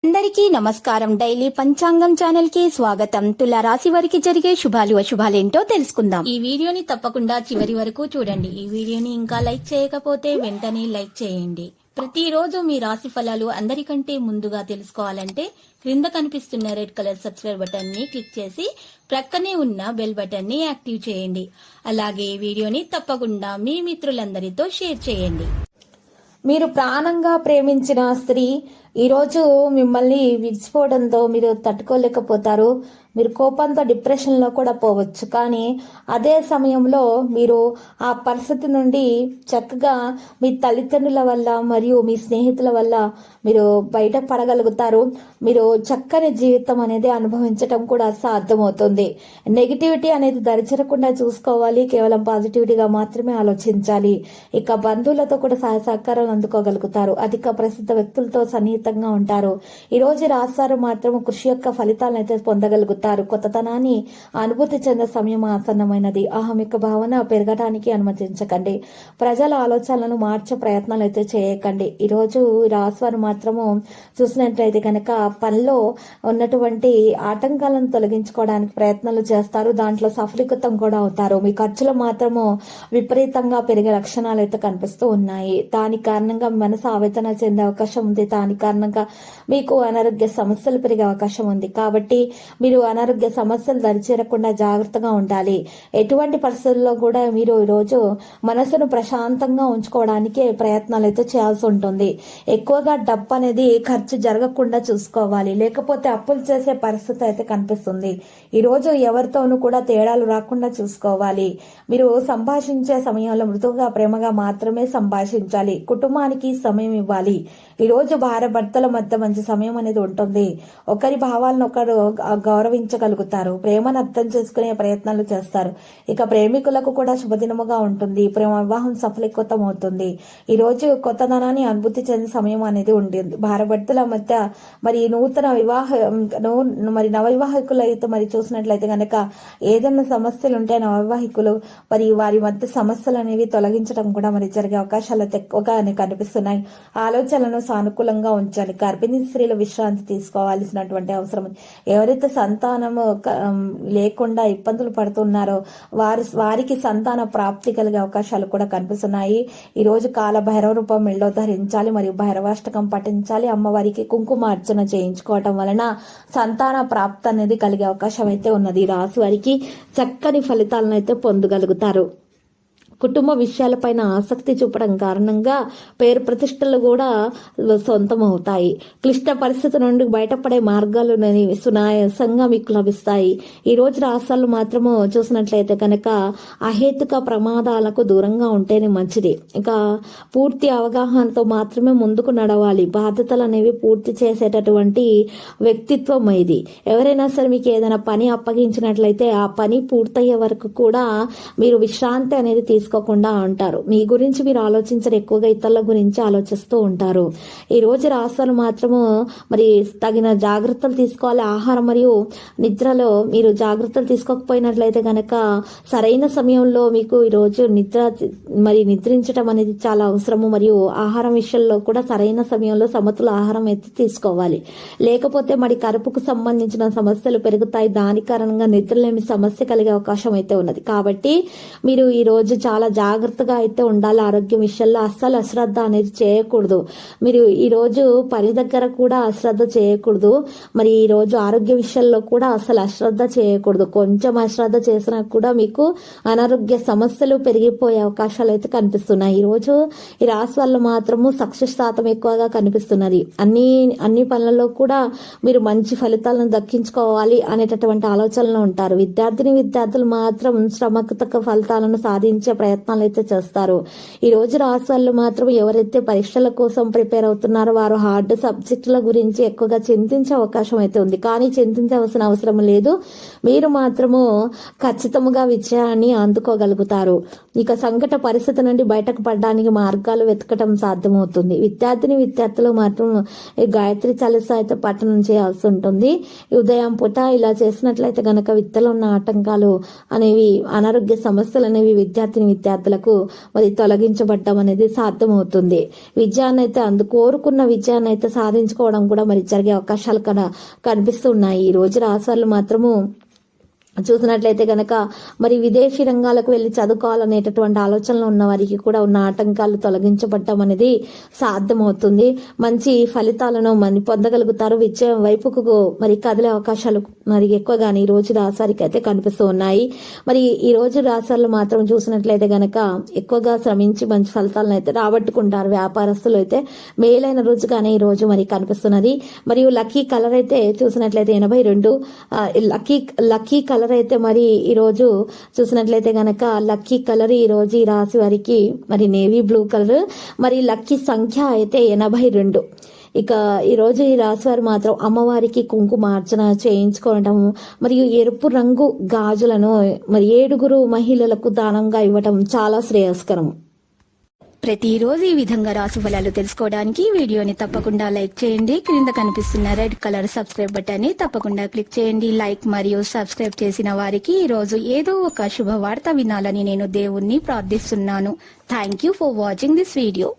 అందరికీ నమస్కారం. డైలీ పంచాంగం ఛానల్ కి స్వాగతం. తుల రాశి వారికి జరిగే శుభాలు అశుభాలేంటో తెలుసుకుందాం. ఈ వీడియోని తప్పకుండా చివరి వరకు చూడండి. ఈ వీడియోని ఇంకా లైక్ చేయకపోతే వెంటనే లైక్ చేయండి. ప్రతిరోజు మీ రాశి ఫలాలు అందరికంటే ముందుగా తెలుసుకోవాలంటే క్రింద కనిపిస్తున్న రెడ్ కలర్ సబ్స్క్రైబ్ బటన్ ని క్లిక్ చేసి ప్రక్కనే ఉన్న బెల్ బటన్ ని యాక్టివ్ చేయండి. అలాగే ఈ వీడియోని తప్పకుండా మీ మిత్రులందరితో షేర్ చేయండి. మీరు ప్రాణంగా ప్రేమించిన స్త్రీ ఈరోజు మిమ్మల్ని విడిచిపోవడంతో మీరు తట్టుకోలేకపోతారు. మీరు కోపంతో డిప్రెషన్లో కూడా పోవచ్చు. కానీ అదే సమయంలో మీరు ఆ పరిస్థితి నుండి చక్కగా మీ తల్లిదండ్రుల వల్ల మరియు మీ స్నేహితుల వల్ల మీరు బయట పడగలుగుతారు. మీరు చక్కని జీవితం అనేది అనుభవించటం కూడా సాధ్యమవుతుంది. నెగిటివిటీ అనేది దరిచేరకుండా చూసుకోవాలి. కేవలం పాజిటివిటీగా మాత్రమే ఆలోచించాలి. ఇక బంధువులతో కూడా సహాయ సహకారాలు అందుకోగలుగుతారు. అధిక ప్రసిద్ధ వ్యక్తులతో సన్నిహితంగా ఉంటారు. ఈ రోజు రాస్తారు మాత్రం కృషి యొక్క ఫలితాలను అయితే పొందగలుగుతారు. కొత్తతనాన్ని అనుభూతి చెందే సమయం ఆసన్నమైనది. అహమిక భావన పెరగడానికి అనుమతించకండి. ప్రజల ఆలోచనలను మార్చే ప్రయత్నాలు అయితే చేయకండి. ఈరోజు రాశివారు మాత్రము చూసినట్లయితే కనుక పనిలో ఉన్నటువంటి ఆటంకాలను తొలగించుకోవడానికి ప్రయత్నాలు చేస్తారు. దాంట్లో సఫలీకృతం కూడా అవుతారు. మీ ఖర్చులు మాత్రము విపరీతంగా పెరిగే లక్షణాలు అయితే కనిపిస్తూ ఉన్నాయి. దాని కారణంగా మనసు ఆవేదన చెందే అవకాశం ఉంది. దాని కారణంగా మీకు అనారోగ్య సమస్యలు పెరిగే అవకాశం ఉంది. కాబట్టి మీరు అనారోగ్య సమస్యలు దరిచేరకుండా జాగ్రత్తగా ఉండాలి. ఎటువంటి పరిస్థితుల్లో కూడా మీరు ఈరోజు మనసును ప్రశాంతంగా ఉంచుకోవడానికి ప్రయత్నాలు అయితే చేయాల్సి ఉంటుంది. ఎక్కువగా డబ్బు అనేది ఖర్చు జరగకుండా చూసుకోవాలి. లేకపోతే అప్పులు చేసే పరిస్థితి అయితే కనిపిస్తుంది. ఈరోజు ఎవరితోనూ కూడా తేడాలు రాకుండా చూసుకోవాలి. మీరు సంభాషించే సమయంలో మృదువుగా ప్రేమగా మాత్రమే సంభాషించాలి. కుటుంబానికి సమయం ఇవ్వాలి. ఈరోజు భార్య భర్తల మధ్య మంచి సమయం అనేది ఉంటుంది. ఒకరి భావాలను ఒకరు గౌరవించగలుగుతారు. ప్రేమను అర్థం చేసుకునే ప్రయత్నాలు చేస్తారు. ఇక ప్రేమికులకు కూడా శుభదినముగా ఉంటుంది. ప్రేమ వివాహం సఫలీకృతం అవుతుంది. ఈ రోజు కొత్తదనాన్ని అనుభూతి చెందే సమయం అనేది ఉంటుంది. భార్య భర్తల మధ్య మరి నూతన మరి నవవివాహికులు అయితే మరి చూసినట్లయితే కనుక ఏదైనా సమస్యలు ఉంటే నవవివాహికులు మరి వారి మధ్య సమస్యలు అనేవి తొలగించడం కూడా మరి జరిగే అవకాశాలు అయితే ఎక్కువగా కనిపిస్తున్నాయి. ఆలోచనలను సానుకూలంగా ఉంచాలి. గర్భిణీ స్త్రీలు విశ్రాంతి తీసుకోవాల్సినటువంటి అవసరం. ఎవరైతే సంతానము లేకుండా ఇబ్బందులు పడుతున్నారో వారికి సంతాన ప్రాప్తి కలిగే అవకాశాలు కూడా కనిపిస్తున్నాయి. ఈ రోజు కాల భైరవ రూపం మెళ్ళో ధరించాలి మరియు భైరవాష్టకం పఠించాలి. అమ్మవారికి కుంకుమార్చన చేయించుకోవటం వలన సంతాన ప్రాప్తి అనేది కలిగే అవకాశం అయితే ఉన్నది. రాశి వారికి చక్కని ఫలితాలను అయితే పొందగలుగుతారు. కుటుంబ విషయాలపైన ఆసక్తి చూపడం కారణంగా పేరు ప్రతిష్టలు కూడా సొంతమవుతాయి. క్లిష్ట పరిస్థితి నుండి బయటపడే మార్గాలు సునాయాసంగా మీకు లభిస్తాయి. ఈ రోజు రాష్ట్రాలు మాత్రము చూసినట్లయితే కనుక అహేతుక ప్రమాదాలకు దూరంగా ఉంటేనే మంచిది. ఇక పూర్తి అవగాహనతో మాత్రమే ముందుకు నడవాలి. బాధ్యతలు అనేవి పూర్తి చేసేటటువంటి వ్యక్తిత్వం ఇది. ఎవరైనా సరే మీకు ఏదైనా పని అప్పగించినట్లయితే ఆ పని పూర్తయ్యే వరకు కూడా మీరు విశ్రాంతి అనేది తీసుకోకుండా ఉంటారు. మీ గురించి మీరు ఆలోచించరు. ఎక్కువగా ఇతరుల గురించి ఆలోచిస్తూ ఉంటారు. ఈ రోజు రాశులు మాత్రము మరి తగిన జాగ్రత్తలు తీసుకోవాలి. ఆహారం మరియు నిద్రలో మీరు జాగ్రత్తలు తీసుకోకపోయినట్లయితే కనుక సరైన సమయంలో మీకు ఈరోజు నిద్రించడం అనేది చాలా అవసరము. మరియు ఆహారం విషయంలో కూడా సరైన సమయంలో సమతుల ఆహారం అయితే తీసుకోవాలి. లేకపోతే మరి కడుపుకు సంబంధించిన సమస్యలు పెరుగుతాయి. దాని కారణంగా నిద్రలేమి సమస్య కలిగే అవకాశం అయితే ఉన్నది. కాబట్టి మీరు ఈ రోజు చాలా జాగ్రత్తగా అయితే ఉండాలి. ఆరోగ్యం విషయంలో అస్సలు అశ్రద్ధ అనేది చేయకూడదు. మీరు ఈ రోజు పని దగ్గర కూడా అశ్రద్ధ చేయకూడదు. మరి ఈ రోజు ఆరోగ్య విషయంలో కూడా అసలు అశ్రద్ధ చేయకూడదు. కొంచెం అశ్రద్ధ చేసినా కూడా మీకు అనారోగ్య సమస్యలు పెరిగిపోయే అవకాశాలు అయితే కనిపిస్తున్నాయి. ఈ రోజు ఈ రాశి వల్ల మాత్రము సక్సెస్ శాతం ఎక్కువగా కనిపిస్తున్నది. అన్ని పనులలో కూడా మీరు మంచి ఫలితాలను దక్కించుకోవాలి అనేటటువంటి ఆలోచనలో ఉంటారు. విద్యార్థులు మాత్రం శ్రమకు తగ్గ ఫలితాలను సాధించే ప్రయత్నాలు అయితే చేస్తారు. ఈ రోజు రాశి వాళ్ళు మాత్రం ఎవరైతే పరీక్షల కోసం ప్రిపేర్ అవుతున్నారో వారు హార్డ్ సబ్జెక్టుల గురించి ఎక్కువగా చింతించే అవకాశం అయితే ఉంది. కానీ చింతించవలసిన అవసరం లేదు. మీరు మాత్రము ఖచ్చితంగా విజయాన్ని అందుకోగలుగుతారు. ఇక సంకట పరిస్థితి నుండి బయటకు పడడానికి మార్గాలు వెతకటం సాధ్యమవుతుంది. విద్యార్థులు మాత్రం గాయత్రి చాలీస అయితే పఠనం చేయాల్సి ఉంటుంది. ఉదయం పూట ఇలా చేసినట్లయితే గనక విత్తలో ఉన్న ఆటంకాలు అనేవి అనారోగ్య సమస్యలు అనేవి విద్యార్థిని విద్యార్థులకు మరి తొలగించబడటం అనేది సాధ్యమవుతుంది. విజయాన్ని అయితే కోరుకున్న విజయాన్ని అయితే సాధించుకోవడం కూడా మరి జరిగే అవకాశాలు కనిపిస్తున్నాయి. ఈ రోజు రాశులు మాత్రము చూసినట్లయితే గనక మరి విదేశీ రంగాలకు వెళ్లి చదువుకోవాలనేటటువంటి ఆలోచనలు ఉన్న వారికి కూడా ఉన్న ఆటంకాలు తొలగించబడటం అనేది సాధ్యమవుతుంది. మంచి ఫలితాలను మరి పొందగలుగుతారు. విజయం వైపుకు మరి కదిలే అవకాశాలు మరి ఎక్కువగానే ఈ రోజు రాశివారికి అయితే కనిపిస్తూ ఉన్నాయి. మరి ఈ రోజు రాశులు మాత్రం చూసినట్లయితే గనక ఎక్కువగా శ్రమించి మంచి ఫలితాలను అయితే రాబట్టుకుంటారు. వ్యాపారస్తులు అయితే మేలైన రోజుగానే ఈ రోజు మరి కనిపిస్తున్నది. మరియు లక్కీ కలర్ అయితే చూసినట్లయితే 82 లక్కీ కలర్ అయితే మరి ఈ రోజు చూసినట్లయితే గనక లక్కీ కలర్ ఈ రోజు ఈ రాశి వారికి మరి నేవీ బ్లూ కలర్. మరి లక్కీ సంఖ్య అయితే 82. ఇక ఈ రోజు ఈ రాశి వారు మాత్రం అమ్మవారికి కుంకుమార్చన చేయించుకోవడం మరియు ఎరుపు రంగు గాజులను మరి 7 మహిళలకు దానంగా ఇవ్వటం చాలా శ్రేయస్కరం. ప్రతిరోజు ఈ విధంగా రాశి ఫలాలు తెలుసుకోవడానికి వీడియోని తప్పకుండా లైక్ చేయండి. క్రింద కనిపిస్తున్న రెడ్ కలర్ సబ్స్క్రైబ్ బటన్ ని తప్పకుండా క్లిక్ చేయండి. లైక్ మరియు సబ్స్క్రైబ్ చేసిన వారికి ఈ రోజు ఏదో ఒక శుభవార్త వినాలని నేను దేవుణ్ణి ప్రార్థిస్తున్నాను. Thank you for watching this video.